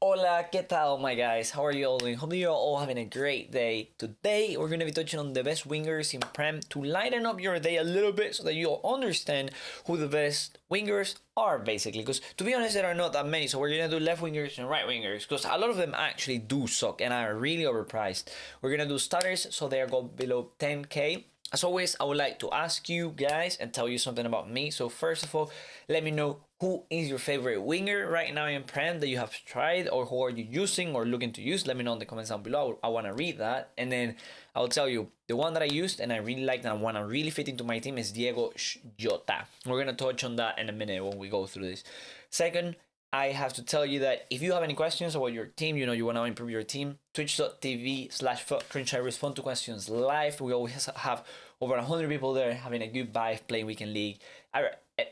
Hola, ¿qué tal, my guys? How are you all doing? Hope you're all having a great day. Today, we're going to be touching on the best wingers in Prem to lighten up your day a little bit so that you'll understand who the best wingers are, basically. Because, to be honest, there are not that many. So, we're going to do left wingers and right wingers because a lot of them actually do suck and are really overpriced. We're going to do starters so they go below 10k. As always, I would like to ask you guys and tell you something about me. So first of all, let me know who is your favorite winger right now in Prem that you have tried, or who are you using or looking to use. Let me know in the comments down below. I want to read that. And then I'll tell you the one that I used and I really liked and I want to really fit into my team is Diego Jota. We're going to touch on that in a minute when we go through this. Second, I have to tell you that if you have any questions about your team, you want to improve your team, twitch.tv/FuckCringe, I respond to questions live. We always have over 100 people there having a good vibe playing Weekend League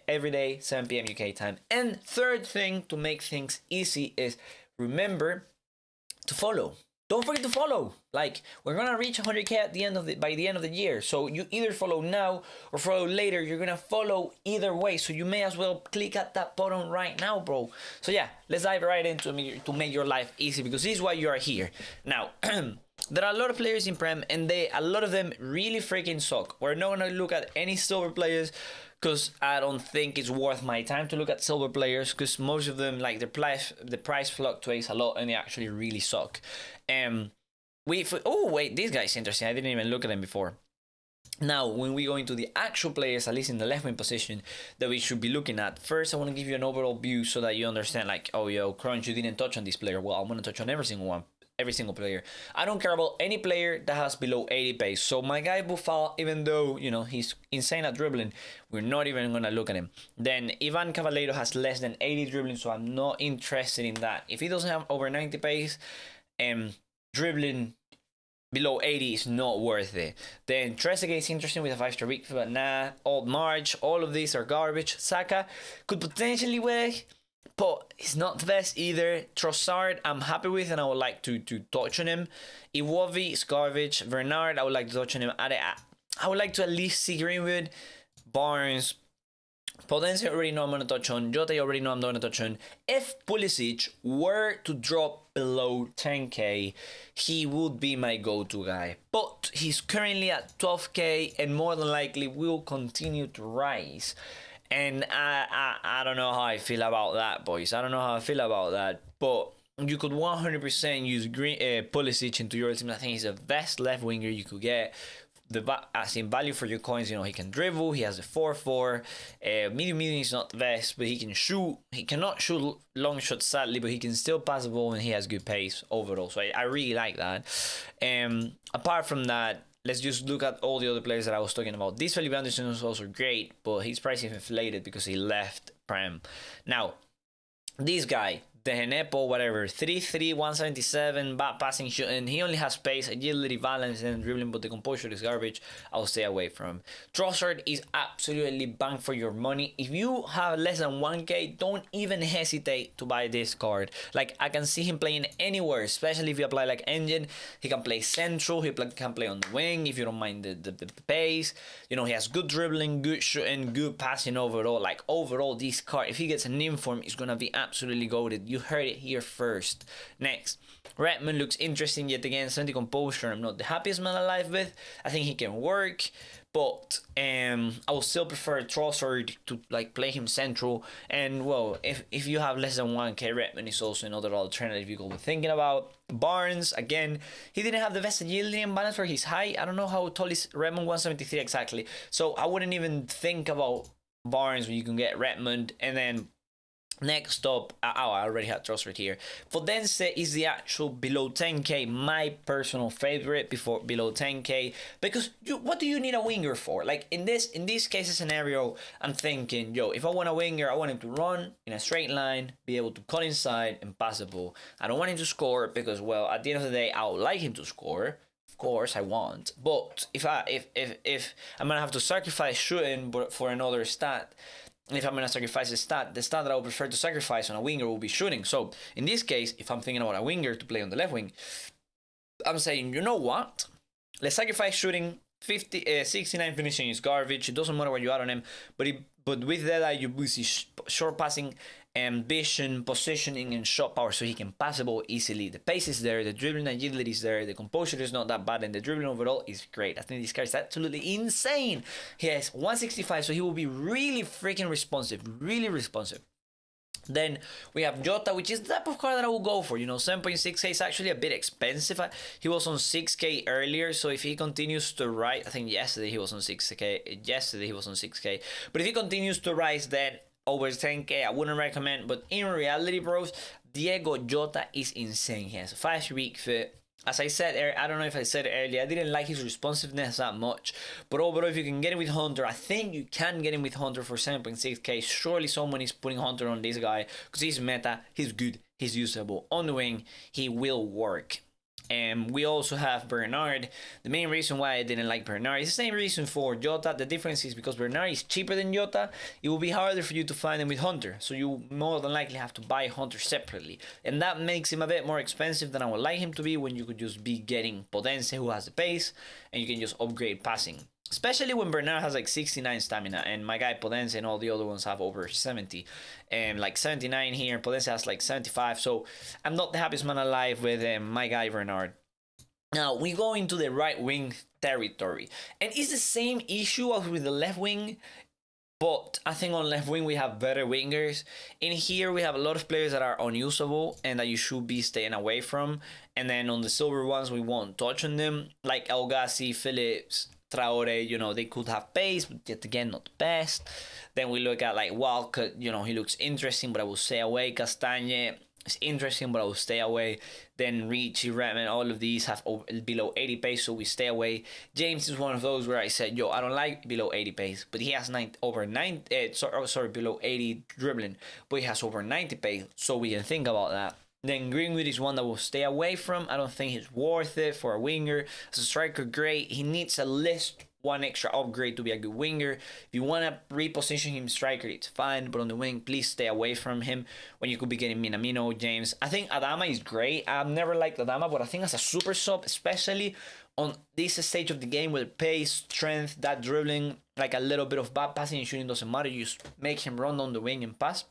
every day, 7 p.m. UK time. And third thing to make things easy is remember to follow. Don't forget to follow. Like, we're gonna reach 100k at the end of by the end of the year. So you either follow now or follow later. You're gonna follow either way. So you may as well click at that button right now, bro. So yeah, let's dive right into to make your life easy, because this is why you are here. Now, there are a lot of players in Prem, and a lot of them really freaking suck. We're not gonna look at any silver players, because I don't think it's worth my time to look at silver players, because most of them, like, the price fluctuates a lot and they actually really suck. Oh wait, this guy's interesting. I didn't even look at him before. Now, when we go into the actual players, at least in the left wing position, that we should be looking at, first I want to give you an overall view so that you understand, like, oh yo, Crunch, you didn't touch on this player. Well, I'm going to touch on every single player. I don't care about any player that has below 80 pace. So my guy Buffal, even though, he's insane at dribbling, we're not even going to look at him. Then Ivan Cavaleiro has less than 80 dribbling, so I'm not interested in that. If he doesn't have over 90 pace, dribbling below 80 is not worth it. Then Trezeguet is interesting with a 5-star week, but nah. Old March, all of these are garbage. Saka could potentially work, but he's not the best either. Trossard, I'm happy with, and I would like to touch on him. Iwobi is garbage. Bernard, I would like to touch on him. I would like to at least see Greenwood. Barnes, Potencia, already know I'm going to touch on. Jota, already know I'm going to touch on. If Pulisic were to drop below 10k, he would be my go-to guy. But he's currently at 12k and more than likely will continue to rise. And I don't know how I feel about that, boys. I don't know how I feel about that. But you could 100% use Pulisic into your team. I think he's the best left winger you could get. As in value for your coins, he can dribble. He has a 4-4. Medium is not the best, but he can shoot. He cannot shoot long shots, sadly, but he can still pass the ball, and he has good pace overall. So I really like that. Apart from that, let's just look at all the other players that I was talking about. This Felipe Anderson is also great, but his price is inflated because he left Prem. Now, this guy, the Genepo, whatever, 3'3", 177, bad passing, shooting. He only has pace, agility, balance, and dribbling, but the composure is garbage. I'll stay away from him. Trossard is absolutely bang for your money. If you have less than 1k, don't even hesitate to buy this card. Like, I can see him playing anywhere, especially if you apply like engine. He can play central, he can play on the wing if you don't mind the pace. He has good dribbling, good shooting, good passing overall. Like, overall, this card, if he gets an inform, is gonna be absolutely goated. You heard it here first. Next, Redmond looks interesting yet again. 70 composure, I'm not the happiest man alive with. I think he can work, but I will still prefer Trossard to play him central. And well, if you have less than 1k, Redmond is also another alternative you could be thinking about. Barnes, again, he didn't have the best agility and balance for his height. I don't know how tall is Redmond, 173 exactly. So I wouldn't even think about Barnes when you can get Redmond. And then next up, I already had Trossard here. Potencia is the actual below 10k, my personal favorite below 10k, because what do you need a winger for? Like in this case scenario, I'm thinking, if I want a winger, I want him to run in a straight line, be able to cut inside and pass the ball. I don't want him to score because, well, at the end of the day, I would like him to score. Of course, I want, but if I'm gonna have to sacrifice shooting for another stat. If I'm going to sacrifice a stat, the stat that I would prefer to sacrifice on a winger will be shooting. So, in this case, if I'm thinking about a winger to play on the left wing, I'm saying, you know what? Let's sacrifice shooting. 69 finishing is garbage. It doesn't matter what you add on him. But with that, you see short passing ambition, positioning, and shot power, so he can pass the ball easily. The pace is there, the dribbling agility is there, the composure is not that bad, and the dribbling overall is great. I think this card is absolutely insane. He has 165, so he will be really freaking responsive, really responsive. Then we have Jota, which is the type of card that I will go for. 7.6k is actually a bit expensive. He was on 6k earlier, so if he continues to rise, I think yesterday he was on 6k. Yesterday he was on 6k. But if he continues to rise, then over 10k, I wouldn't recommend. But in reality, bros, Diego Jota is insane. He has a 5-week fit. As I said, I don't know if I said it earlier, I didn't like his responsiveness that much. But overall, if you can get him with Hunter, I think you can get him with Hunter for 7.6k. Surely someone is putting Hunter on this guy because he's meta, he's good, he's usable. On the wing, he will work. And we also have Bernard. The main reason why I didn't like Bernard is the same reason for Jota. The difference is because Bernard is cheaper than Jota, it will be harder for you to find him with Hunter. So you more than likely have to buy Hunter separately. And that makes him a bit more expensive than I would like him to be, when you could just be getting Potense, who has the pace, and you can just upgrade passing. Especially when Bernard has like 69 stamina, and my guy Potense and all the other ones have over 70. And like 79 here, Potense has like 75. So I'm not the happiest man alive with my guy Bernard. Now we go into the right wing territory. And it's the same issue as with the left wing. But I think on left wing we have better wingers. In here we have a lot of players that are unusable and that you should be staying away from. And then on the silver ones we won't touch on them. Like El Ghazi, Phillips, Traore, they could have pace, but yet again, not the best. Then we look at like Walcott, he looks interesting, but I will stay away. Castagne is interesting, but I will stay away. Then Richie, Redman, all of these have below 80 pace, so we stay away. James is one of those where I said, I don't like below 80 pace, but he has below 80 dribbling, but he has over 90 pace, so we can think about that. Then Greenwood is one that will stay away from. I don't think he's worth it for a winger. As a striker, great. He needs at least one extra upgrade to be a good winger. If you want to reposition him striker, it's fine. But on the wing, please stay away from him when you could be getting Minamino, James. I think Adama is great. I've never liked Adama, but I think as a super sub, especially on this stage of the game with pace, strength, that dribbling, like a little bit of bad passing and shooting doesn't matter. You just make him run down the wing and pass.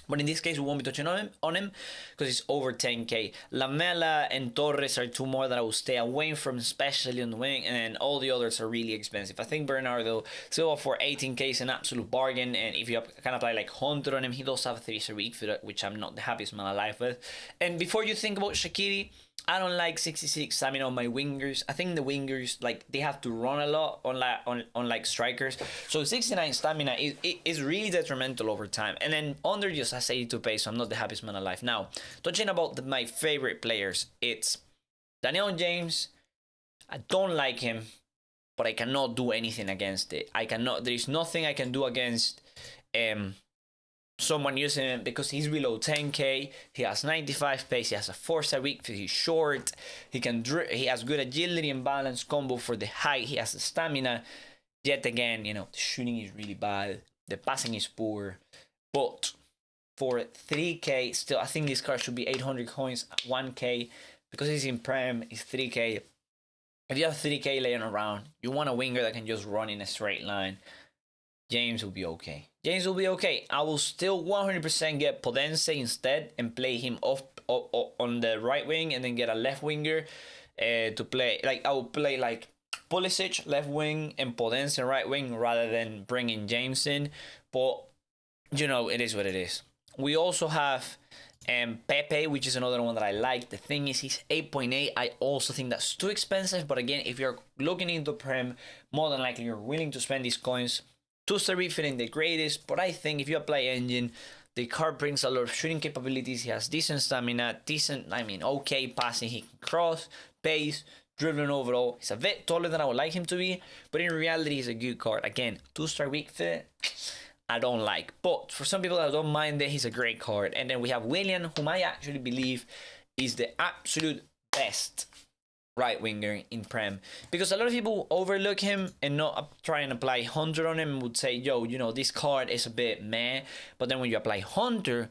But in this case, we won't be touching on him because it's over 10k. Lamela and Torres are two more that I will stay away from, especially on the wing, and all the others are really expensive. I think Bernardo Silva for 18k is an absolute bargain, and if you can apply like Hunter on him, he does have a 3-star week for that, which I'm not the happiest man alive with. And before you think about Shaqiri, I don't like 66 stamina on my wingers. I think the wingers, like, they have to run a lot on strikers. So 69 stamina is really detrimental over time. And then under just has 82 pace, so I'm not the happiest man alive. Now, touching about my favorite players, it's Daniel James. I don't like him, but I cannot do anything against it. There is nothing I can do against someone using him because he's below 10k. He has 95 pace. He has a 4-star weak. He's short. He has good agility and balance combo for the height. He has the stamina. Yet again, the shooting is really bad. The passing is poor. But for 3k, still, I think this card should be 800 coins, 1k, because he's in Prem. It's 3k. If you have 3k laying around, you want a winger that can just run in a straight line, James will be okay. James will be okay. I will still 100% get Potense instead and play him off on the right wing, and then get a left winger to play. Like, I will play like Pulisic left wing and Potense right wing rather than bringing James in. But it is what it is. We also have Pepe, which is another one that I like. The thing is, he's 8.8. I also think that's too expensive. But again, if you're looking into Prem, more than likely you're willing to spend these coins. 2-star refitting the greatest, but I think if you apply engine, the card brings a lot of shooting capabilities. He has decent stamina, okay passing. He can cross, pace, dribbling overall. He's a bit taller than I would like him to be, but in reality, he's a good card. Again, 2-star weak fit, I don't like. But for some people that don't mind it, he's a great card. And then we have Willian, whom I actually believe is the absolute best right winger in Prem, because a lot of people overlook him and not try and apply Hunter on him and would say, this card is a bit meh. But then when you apply Hunter,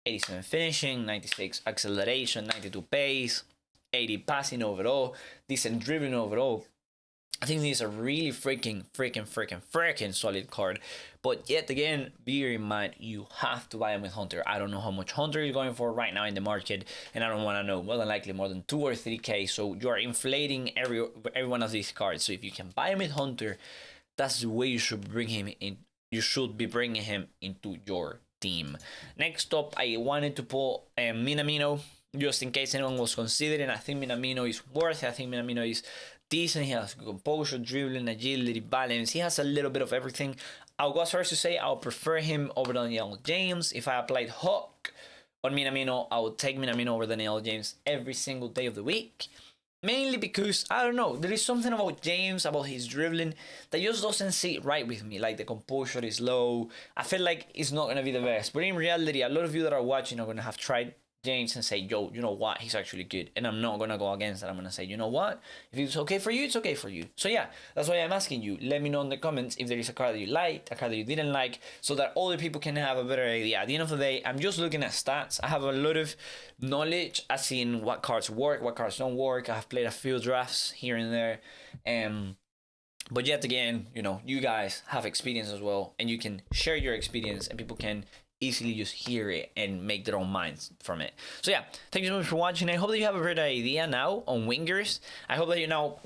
87 finishing, 96 acceleration, 92 pace, 80 passing overall, decent dribbling overall, I think this is a really freaking solid card. But yet again, bear in mind, you have to buy him with Hunter. I don't know how much Hunter is going for right now in the market, and I don't want to know. More than likely more than 2 or 3k. So you are inflating every one of these cards. So if you can buy him with Hunter, that's the way you should bring him in. You should be bringing him into your team. Next up, I wanted to pull Minamino, just in case anyone was considering. I think Minamino is worth it. I think Minamino is decent. He has composure, dribbling, agility, balance. He has a little bit of everything. I'll go as far as to say I'll prefer him over Daniel James. If I applied Hook on Minamino, I would take Minamino over Daniel James every single day of the week. Mainly because, I don't know, there is something about James, about his dribbling, that just doesn't sit right with me. Like, the composure is low. I feel like it's not going to be the best. But in reality, a lot of you that are watching are going to have tried James and say, yo, you know what, he's actually good. And I'm not going to go against that. I'm going to say, you know what, if it's okay for you, it's okay for you. So yeah, that's why I'm asking you. Let me know in the comments if there is a card that you liked, a card that you didn't like, so that other people can have a better idea. At the end of the day, I'm just looking at stats. I have a lot of knowledge as in what cards work, what cards don't work. I have played a few drafts here and there. But yet again, you know, you guys have experience as well, and you can share your experience, and people can easily just hear it and make their own minds from it. So yeah, thank you so much for watching. I hope that you have a better idea now on wingers. I hope that you now,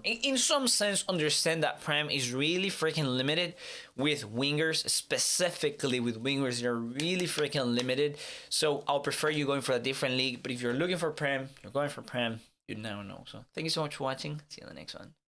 in some sense, understand that Prem is really freaking limited with wingers, specifically with wingers. They're really freaking limited. So I'll prefer you going for a different league. But if you're looking for Prem, you're going for Prem, you never know. So thank you so much for watching. See you in the next one.